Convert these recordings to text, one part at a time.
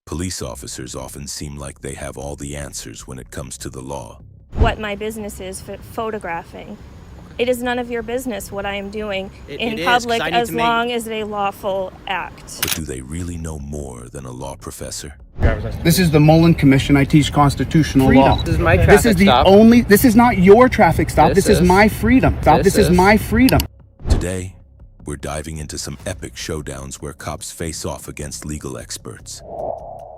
Police officers often seem like they have all the answers when it comes to the law. What my business is photographing. It is none of your business what I am doing in public as long as a lawful act. But do they really know more than a law professor? This is the Mullen Commission. I teach constitutional law. This is my traffic This is the stop. only. This is not your traffic stop. This is is. my freedom stop. This is my freedom. Today, we're diving into some epic showdowns where cops face off against legal experts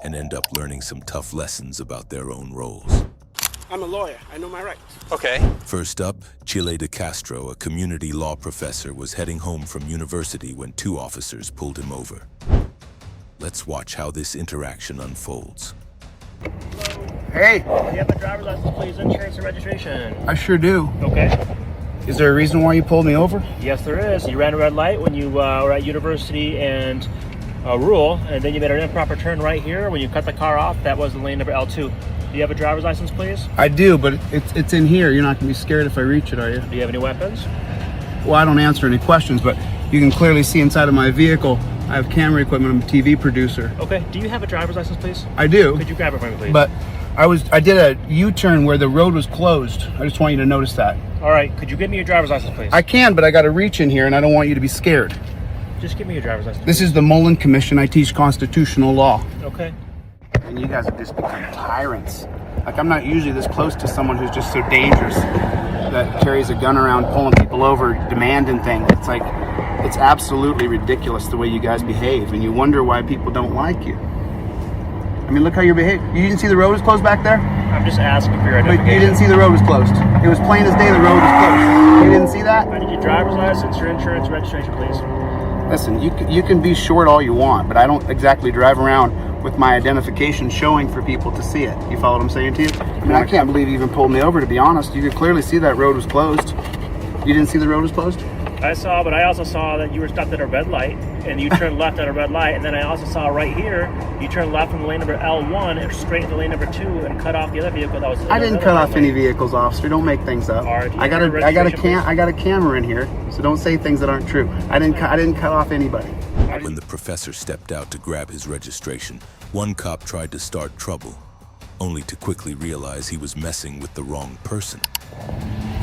and end up learning some tough lessons about their own roles. I'm a lawyer. I know my rights. Okay. First up, Chile de Castro, a community law professor, was heading home from university when two officers pulled him over. Let's watch how this interaction unfolds. Hey, Do you have a driver's license, please? Insurance and registration. I sure do. Okay. Is there a reason why you pulled me over? Yes, there is. You ran a red light when you were at university and Rule, and then you made an improper turn right here. When you cut the car off, that was the lane number L2. Do you have a driver's license, please? I do, but it's in here. You're not gonna be scared if I reach it, are you? Do you have any weapons? Well, I don't answer any questions, but you can clearly see inside of my vehicle. I have camera equipment. I'm a TV producer. Okay. Do you have a driver's license, please? I do. Could you grab it for me, please? But I did a U-turn where the road was closed. I just want you to notice that. All right. Could you give me your driver's license, please? I can, but I got to reach in here, and I don't want you to be scared. Just give me your driver's license. This is the Mullen Commission. I teach constitutional law. Okay. And you guys have just become tyrants. Like, I'm not usually this close to someone who's just so dangerous that carries a gun around pulling people over, demanding things. It's like, it's absolutely ridiculous the way you guys behave, and you wonder why people don't like you. I mean, look how you behave. You didn't see the road was closed back there? I'm just asking for your But identification. you didn't see the road was closed. It was plain as day the road was closed. You didn't see that? I need your driver's license, your insurance, registration, please. Listen, you can be short all you want, but I don't exactly drive around with my identification showing for people to see it. You follow what I'm saying to you? I mean, I can't believe you even pulled me over, to be honest. You could clearly see that road was closed. You didn't see the road was closed? I saw, but I also saw that you were stopped at a red light, and you turned left at a red light, and then I also saw right here, you turned left from lane number L1 and straight into lane number 2 and cut off the other vehicle that was. I didn't cut off any vehicles, officer. Don't make things up. Alright, I got a camera in here, so don't say things that aren't true. I didn't cut off anybody. When the professor stepped out to grab his registration, one cop tried to start trouble, only to quickly realize he was messing with the wrong person.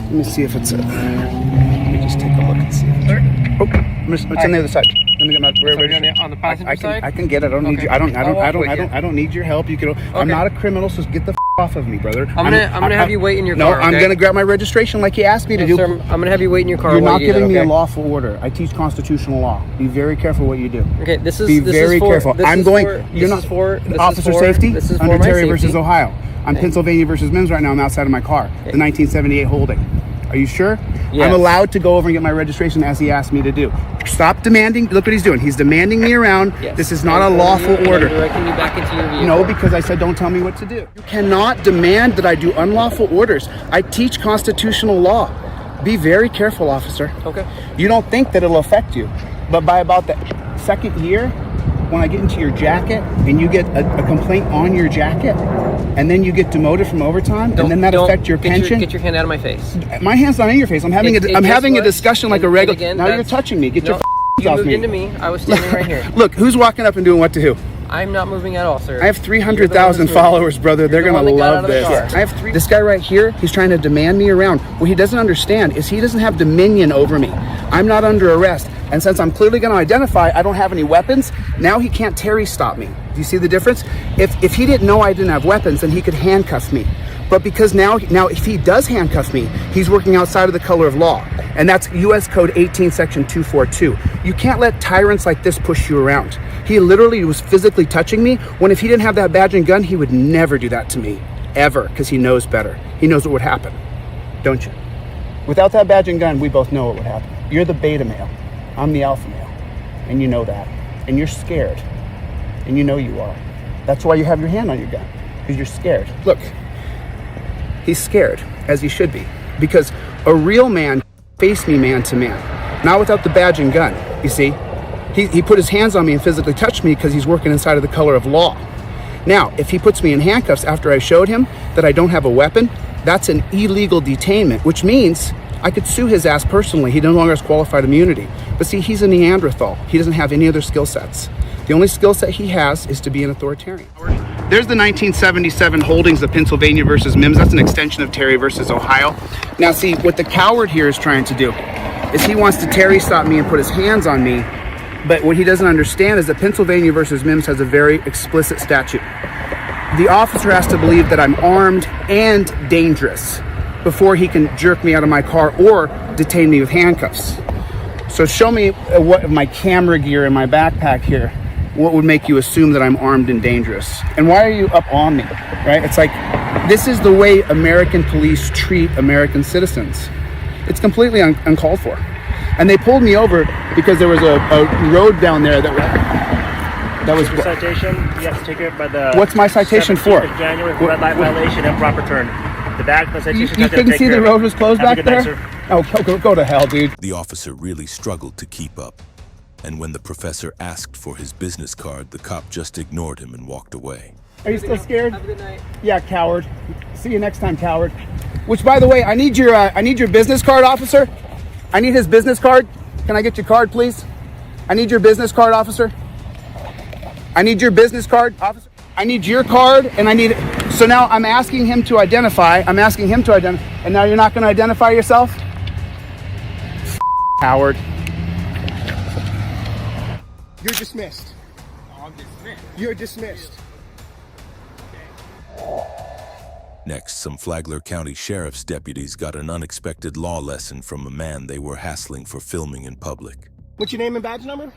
Let me see if it's a. Let me just take a look and see. It's on the other side. Let me get my registration. On the passenger side? I can get it. I don't need you. I don't need your help. You can. I'm not a criminal, so get the off of me, brother. I'm gonna have you wait in your no, car. I'm okay? gonna grab my registration like you asked me to do. Sir, I'm gonna have you wait in your car. You're while not you do giving that, me a okay? lawful order. I teach constitutional law. Be very careful what you do. Okay, this is. Be this very is for, careful. This I'm is going. For, You're this not is for this officer is for, safety. This is for under my Terry safety. versus Ohio. I'm Pennsylvania versus Mims right now. I'm outside of my car. The 1978 holding. Are you sure? Yes. I'm allowed to go over and get my registration as he asked me to do. Stop demanding. Look what he's doing. He's demanding me around. Yes. This is not a lawful order. Directing me back into your vehicle. No, because I said don't tell me what to do. You cannot demand that I do unlawful orders. I teach constitutional law. Be very careful, officer. Okay. You don't think that it'll affect you, but by about the second year, when I get into your jacket and you get a complaint on your jacket, and then you get demoted from overtime, and then that affects your pension. Get your hand out of my face. My hand's not in your face. I'm having a discussion like a regular. Again, now you're touching me. Get your you off moved me. into me. I was standing right here. Look, who's walking up and doing what to who? I'm not moving at all, sir. I have 300,000 followers, brother. They're gonna love this. I have this guy right here. He's trying to demand me around. What he doesn't understand is he doesn't have dominion over me. I'm not under arrest, and since I'm clearly going to identify, I don't have any weapons. Now he can't Terry stop me. Do you see the difference? If he didn't know I didn't have weapons, then he could handcuff me. But because now if he does handcuff me, he's working outside of the color of law, and that's U.S. Code 18, Section 242. You can't let tyrants like this push you around. He literally was physically touching me, when if he didn't have that badge and gun, he would never do that to me, ever, because he knows better. He knows what would happen, don't you? Without that badge and gun, we both know what would happen. You're the beta male, I'm the alpha male, and you know that, and you're scared, and you know you are. That's why you have your hand on your gun, because you're scared. Look, he's scared, as he should be, because a real man faced me man to man, not without the badge and gun, you see? He put his hands on me and physically touched me because he's working inside of the color of law. Now, if he puts me in handcuffs after I showed him that I don't have a weapon, that's an illegal detainment, which means I could sue his ass personally. He no longer has qualified immunity. But see, he's a Neanderthal. He doesn't have any other skill sets. The only skill set he has is to be an authoritarian. There's the 1977 holdings of Pennsylvania versus Mims. That's an extension of Terry versus Ohio. Now see, what the coward here is trying to do is he wants to Terry stop me and put his hands on me. But what he doesn't understand is that Pennsylvania versus Mims has a very explicit statute. The officer has to believe that I'm armed and dangerous before he can jerk me out of my car or detain me with handcuffs. So show me what of my camera gear in my backpack here. What would make you assume that I'm armed and dangerous? And why are you up on me, right? It's like, this is the way American police treat American citizens. It's completely uncalled for. And they pulled me over because there was a road down there that was... Your citation, you have to take it by the... What's my citation for? January for red light violation, improper turn. The back of the citation... You couldn't see the road was closed back there? Oh, go to hell, dude. The officer really struggled to keep up. And when the professor asked for his business card, the cop just ignored him and walked away. Are you still scared? Have a good night. Yeah, coward. See you next time, coward. Which, by the way, I need your business card, officer. I need his business card. Can I get your card, please? I need your business card, officer. I need your business card, officer. I need your card, and I need... So now I'm asking him to identify. And now you're not going to identify yourself? Coward. You're dismissed. I'm dismissed. You're dismissed. Next, some Flagler County Sheriff's deputies got an unexpected law lesson from a man they were hassling for filming in public. What's your name and badge number?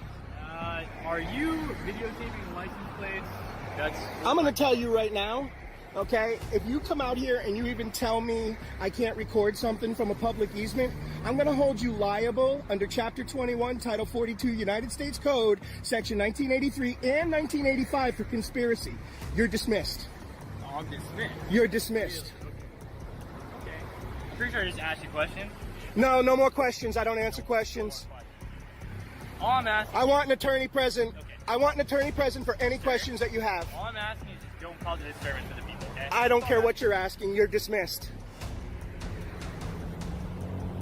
Are you videotaping license plates? I'm going to tell you right now, okay? If you come out here and you even tell me I can't record something from a public easement, I'm going to hold you liable under Chapter 21, Title 42, United States Code, Section 1983 and 1985 for conspiracy. You're dismissed. I'm dismissed. You're dismissed. Okay. I'm pretty sure I just asked you a question. No more questions. I don't answer questions. All I'm asking... I want an attorney present. Okay. I want an attorney present for any questions that you have. All I'm asking is just don't cause a disturbance to the people, okay? I don't care what you're asking. You're dismissed.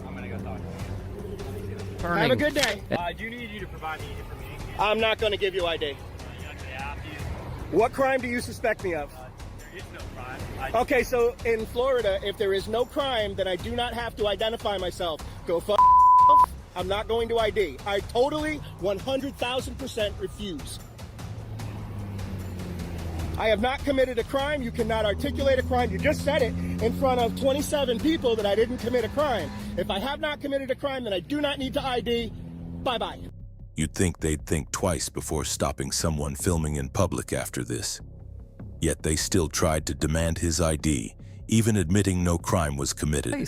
I'm gonna go talk to Have a good day. I do need you to provide me information. I'm not going to give you ID. You actually have to use... What crime do you suspect me of? There is no crime. Okay, so in Florida, if there is no crime, then I do not have to identify myself. Go fuck. I'm not going to ID. I totally 100,000% refuse. I have not committed a crime. You cannot articulate a crime. You just said it in front of 27 people that I didn't commit a crime. If I have not committed a crime, then I do not need to ID. Bye-bye. You'd think they'd think twice before stopping someone filming in public after this. Yet they still tried to demand his ID, even admitting no crime was committed. Why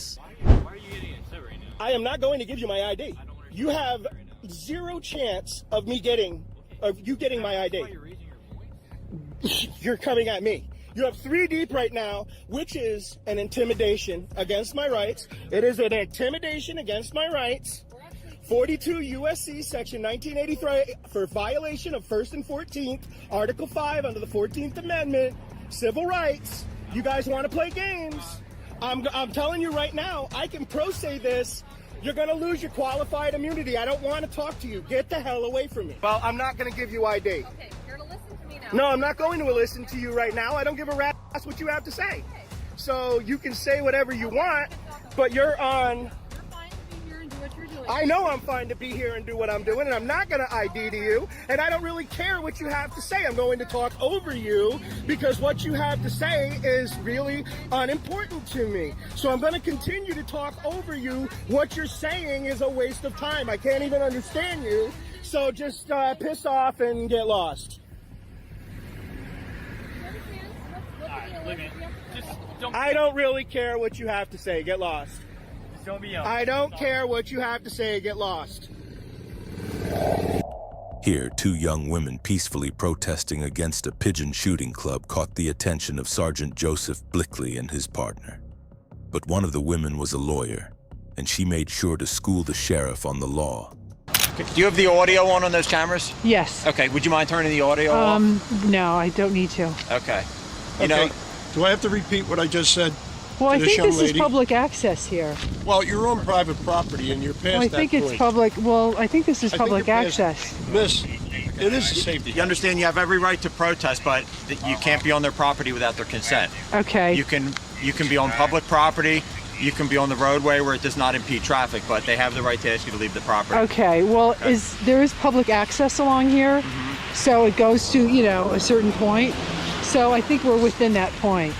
are you getting upset right now? I am not going to give you my ID. You have zero chance of you getting my ID. Why you're raising your voice? You're coming at me. You have 3 deep right now, which is an intimidation against my rights. It is an intimidation against my rights. 42 USC section 1983 for violation of 1st and 14th, Article 5 under the 14th Amendment, civil rights. You guys want to play games? I'm telling you right now, I can pro say this. You're going to lose your qualified immunity. I don't want to talk to you. Get the hell away from me. Well, I'm not going to give you ID. Okay, you're going to listen to me now. No, I'm not going to listen to you right now. I don't give a rat's ass what you have to say. Okay. So you can say whatever you want, but you're on... You're fine to be here and do what you're doing. I know I'm fine to be here and do what I'm doing, and I'm not going to ID to you, and I don't really care what you have to say. I'm going to talk over you because what you have to say is really unimportant to me. So I'm going to continue to talk over you. What you're saying is a waste of time. I can't even understand you, so just piss off and get lost. I don't really care what you have to say. Get lost. Just don't be young. I don't care what you have to say. Get lost. Here, 2 young women peacefully protesting against a pigeon shooting club caught the attention of Sergeant Joseph Blickley and his partner. But one of the women was a lawyer, and she made sure to school the sheriff on the law. Do you have the audio on those cameras? Yes. Okay, would you mind turning the audio off? No, I don't need to. Okay. Do I have to repeat what I just said? Well, I to this think young this is lady? public access here. Well, you're on private property and you're past Well, I that think point. it's public. Well, I think this is I think public you're past- access. Miss, It is a safety. You understand you have every right to protest, but you can't be on their property without their consent. Okay. You can be on public property. You can be on the roadway where it does not impede traffic, but they have the right to ask you to leave the property. Okay. Well, there is public access along here, so it goes to a certain point. So I think we're within that point.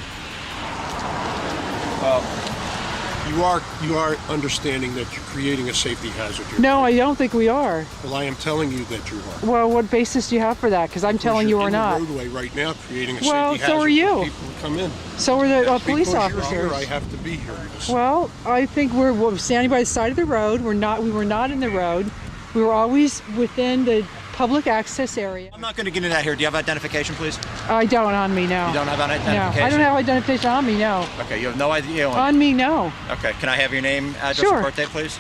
Well, you are understanding that you're creating a safety hazard here. No, I don't think we are. Well, I am telling you that you are. Well, what basis do you have for that? Because I'm telling you we're not. You're in the roadway right now, creating a Well, safety hazard. so are you. For people to come in. So are the police Because officers. you're here, I have to be here. Well, I think we're standing by the side of the road. We were not in the road. We were always within the public access area. I'm not going to get into that here. Do you have identification, please? I don't on me, no. You don't have identification? No, I don't have identification on me, no. Okay, you have no idea. On me, no. Okay, can I have your name, address, Sure. and birth date, please?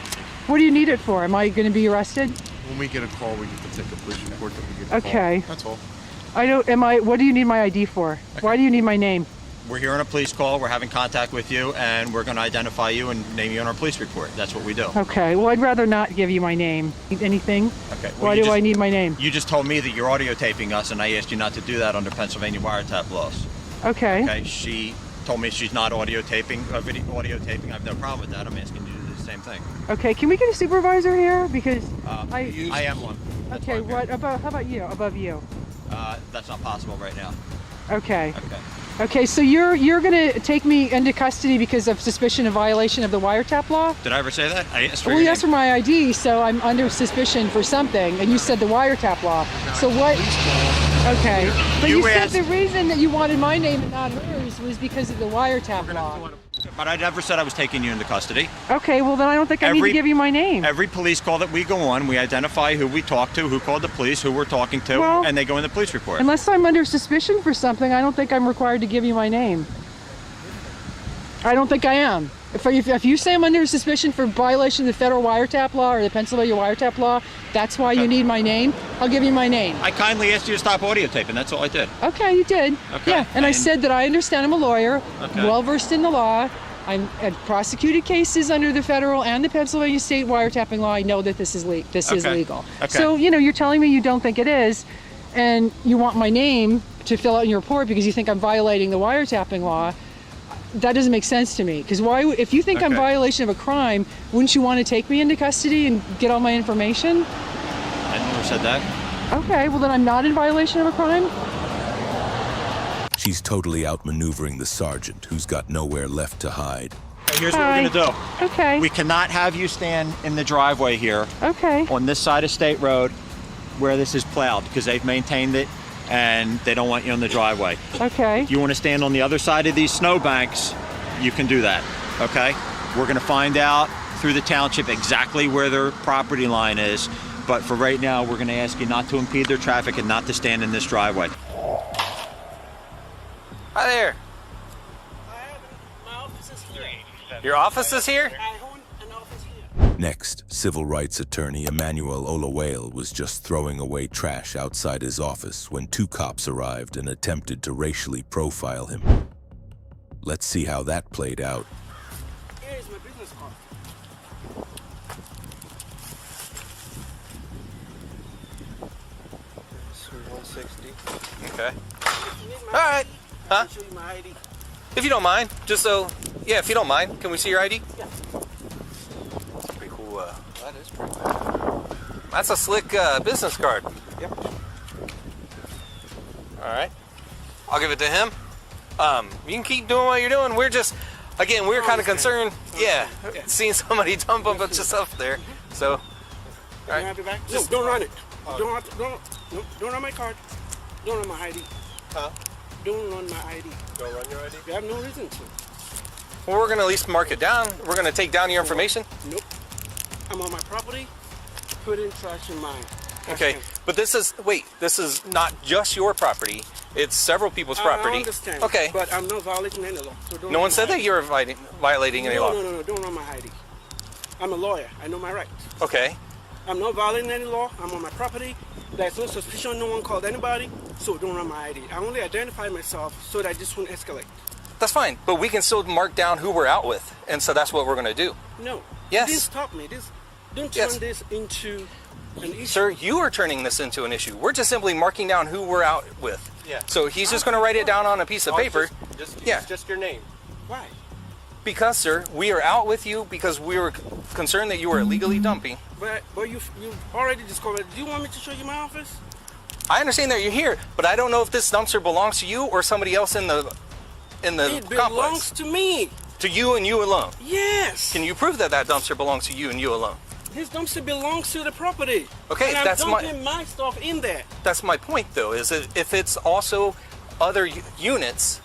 What do you need it for? Am I going to be arrested? When we get a call, we need to take a police report that we get a Okay. call. That's all. What do you need my ID for? Okay. Why do you need my name? We're here on a police call. We're having contact with you, and we're going to identify you and name you on our police report. That's what we do. Okay, well, I'd rather not give you my name. Anything? Okay. Why do I need my name? You just told me that you're audio taping us, and I asked you not to do that under Pennsylvania wiretap laws. Okay. Okay. She told me she's not audio taping. Audio taping. I have no problem with that. I'm asking you to do the same thing. Okay, can we get a supervisor here? Because I am one. That's okay, why I'm here. how about you? Above you? That's not possible right now. Okay. Okay. Okay, so you're gonna take me into custody because of suspicion of violation of the wiretap law? Did I ever say that? I asked for Well, your you asked for name. my ID, so I'm under suspicion for something, and you said the wiretap law. So what? Okay, but you said the reason that you wanted my name and not hers was because of the wiretap law. But I never said I was taking you into custody. Okay, well then I don't think I need to give you my name. Every police call that we go on, we identify who we talk to, who called the police, who we're talking to, Well, and they go in the police report. Unless I'm under suspicion for something, I don't think I'm required to give you my name. I don't think I am. If you say I'm under suspicion for violation of the federal wiretap law or the Pennsylvania wiretap law, that's why you need my name, I'll give you my name. I kindly asked you to stop audio taping. That's all I did. Okay, you did. Okay. Yeah, and I said that I understand I'm a lawyer, Okay. well versed in the law. I've prosecuted cases under the federal and the Pennsylvania state wiretapping law. I know that this is legal. Okay. So, you're telling me you don't think it is, and you want my name to fill out in your report because you think I'm violating the wiretapping law. That doesn't make sense to me. Because if you think I'm violation of a crime, wouldn't you want to take me into custody and get all my information? I never said that. Okay, well then I'm not in violation of a crime? She's totally outmaneuvering the sergeant, who's got nowhere left to hide. Okay, here's what we're going to do. Okay. We cannot have you stand in the driveway here Okay. on this side of State Road where this is plowed because they've maintained it and they don't want you on the driveway. Okay. If you want to stand on the other side of these snowbanks, you can do that, okay? We're going to find out through the township exactly where their property line is, but for right now, we're going to ask you not to impede their traffic and not to stand in this driveway. Hi there. My office is here. Your office is here? I own an office here. Next, civil rights attorney Emmanuel Olawale was just throwing away trash outside his office when two cops arrived and attempted to racially profile him. Let's see how that played out. Here is my business card. Sir, 160. Okay. All right. Huh? I'll show you my ID. If you don't mind, just so, yeah, if you don't mind, can we see your ID? Yeah. That's a pretty cool, that is pretty cool. That's a slick business card. Yep. All right. I'll give it to him. You can keep doing what you're doing. We're just, again, we're kind of concerned, seeing somebody dump a bunch of stuff there. So, all Can I have it back? No, don't run it. Don't run my card. Don't run my ID. Huh? Don't run my ID. Don't run your ID? You have no reason to. Well, we're going to at least mark it down. We're going to take down your information. Nope. I'm on my property, putting trash in mine. Okay, but this is not just your property. It's several people's property. I understand. Okay. But I'm not violating any law. So don't No run one said my that ID. you were violating any law. No. Don't run my ID. I'm a lawyer. I know my rights. Okay. I'm not violating any law. I'm on my property. There's no suspicion. No one called anybody. So don't run my ID. I only identify myself so that this won't escalate. That's fine, but we can still mark down who we're out with, and so that's what we're going to do. No. Yes. This stop me. Don't Yes. turn this into Sir, you are turning this into an issue. We're just simply marking down who we're out with. Yeah. So he's just going to write it down on a piece of paper. It's just your name. Why? Because, sir, we are out with you because we were concerned that you were illegally dumping. But you already discovered. Do you want me to show you my office? I understand that you're here, but I don't know if this dumpster belongs to you or somebody else in the It complex. belongs to me. To you and you alone. Yes. Can you prove that that dumpster belongs to you and you alone? This dumpster belongs to the property. Okay, and I'm that's dumping my stuff in there. That's my point, though. Is that if it's also other units.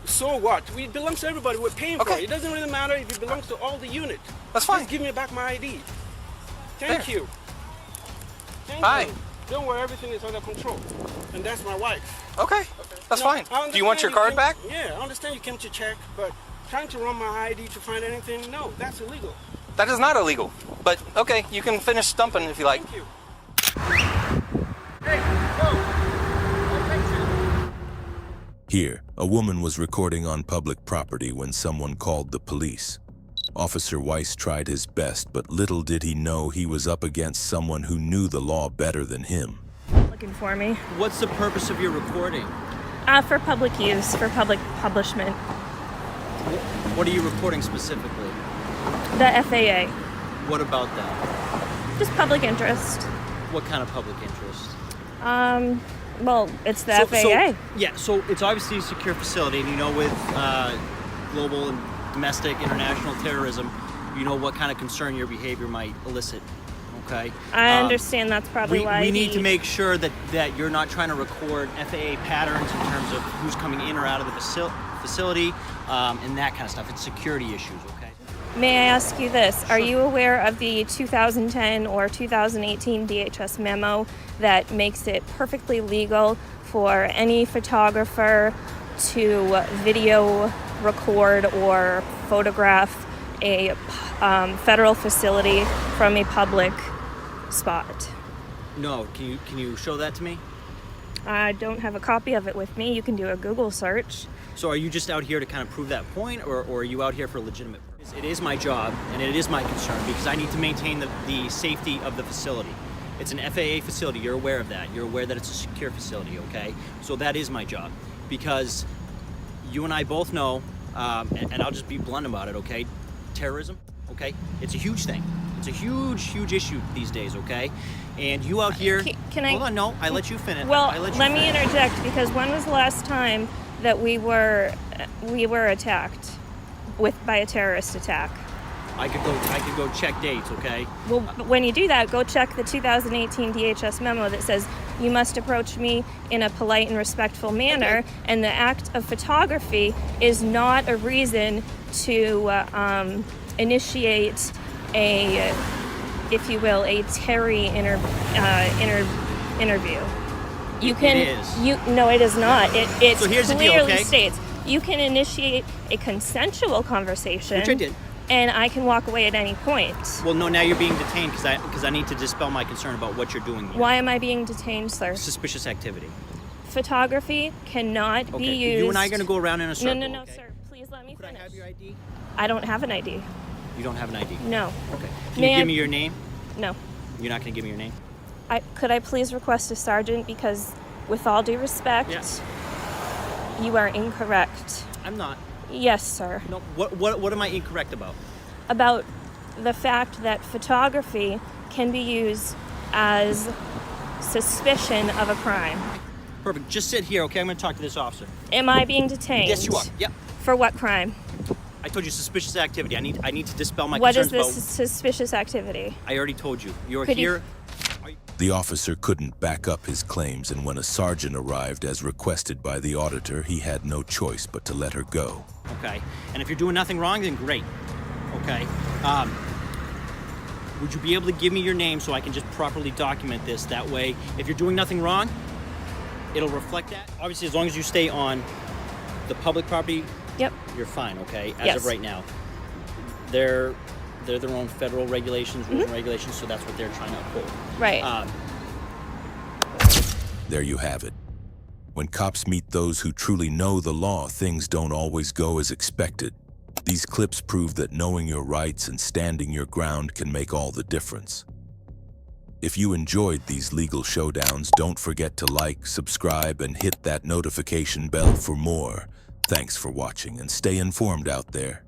So what? It belongs to everybody. We're paying for it. It doesn't really matter if it belongs to all the units. That's fine. Just give me back my ID. Thank you. Thank Hi. you. Don't worry, everything is under control. And that's my wife. Okay, that's fine. Do you want your card back? Yeah, I understand you came to check, but trying to run my ID to find anything, no, that's illegal. That is not illegal. But okay, you can finish stumping if you like. Thank you. Here, a woman was recording on public property when someone called the police. Officer Weiss tried his best, but little did he know he was up against someone who knew the law better than him. Looking for me. What's the purpose of your recording? For public use, for public publishment. What are you recording specifically? The FAA. What about that? Just public interest. What kind of public interest? Well, it's the FAA. So it's obviously a secure facility, and you know with global and domestic international terrorism, you know what kind of concern your behavior might elicit. Okay. I understand that's probably why we need to make sure that you're not trying to record FAA patterns in terms of who's coming in or out of the facility and that kind of stuff. It's security issues, okay? May I ask you this? Are you aware of the 2010 or 2018 DHS memo that makes it perfectly legal for any photographer to video record or photograph a federal facility from a public spot? No. Can you show that to me? I don't have a copy of it with me. You can do a Google search. So are you just out here to kind of prove that point, or are you out here for a legitimate purpose? It is my job, and it is my concern, because I need to maintain the safety of the facility. It's an FAA facility. You're aware of that. You're aware that it's a secure facility, okay? So that is my job, because you and I both know, and I'll just be blunt about it, okay? Terrorism, okay? It's a huge thing. It's a huge issue these days, okay? And you out here... Hold on, no, I let you finish. Well, let me interject, because when was the last time that we were attacked by a terrorist attack? I could go check dates, okay? Well, when you do that, go check the 2018 DHS memo that says you must approach me in a polite and respectful manner, and the act of photography is not a reason to initiate a, if you will, a Terry interview. You can. It is. No, it is not. It so here's clearly the deal, okay? states you can initiate a consensual conversation. Which I did. And I can walk away at any point. Well, no, now you're being detained because I need to dispel my concern about what you're doing here. Why am I being detained, sir? Suspicious activity. Photography cannot be used. You and I are going to go around in a circle. No, okay? sir. Please let me finish. Could I have your ID? I don't have an ID. You don't have an ID? No. Okay. Can you give me your name? No. You're not going to give me your name? Could I please request a sergeant? Because with all due respect, you are incorrect. I'm not. Yes, sir. No. What am I incorrect about? About the fact that photography can be used as suspicion of a crime. Perfect. Just sit here, okay? I'm going to talk to this officer. Am I being detained? Yes, you are. Yep. For what crime? I told you suspicious activity. I need to dispel my concerns about... What is this suspicious activity? I already told you. You're Could here... The officer couldn't back up his claims, and when a sergeant arrived as requested by the auditor, he had no choice but to let her go. Okay. And if you're doing nothing wrong, then great. Okay. Would you be able to give me your name so I can just properly document this? That way, if you're doing nothing wrong, it'll reflect that. Obviously, as long as you stay on the public property, yep, you're fine, okay? As of right now. They're their own federal regulations, rules and regulations, so that's what they're trying to uphold. Right. There you have it. When cops meet those who truly know the law, things don't always go as expected. These clips prove that knowing your rights and standing your ground can make all the difference. If you enjoyed these legal showdowns, don't forget to like, subscribe, and hit that notification bell for more. Thanks for watching and stay informed out there.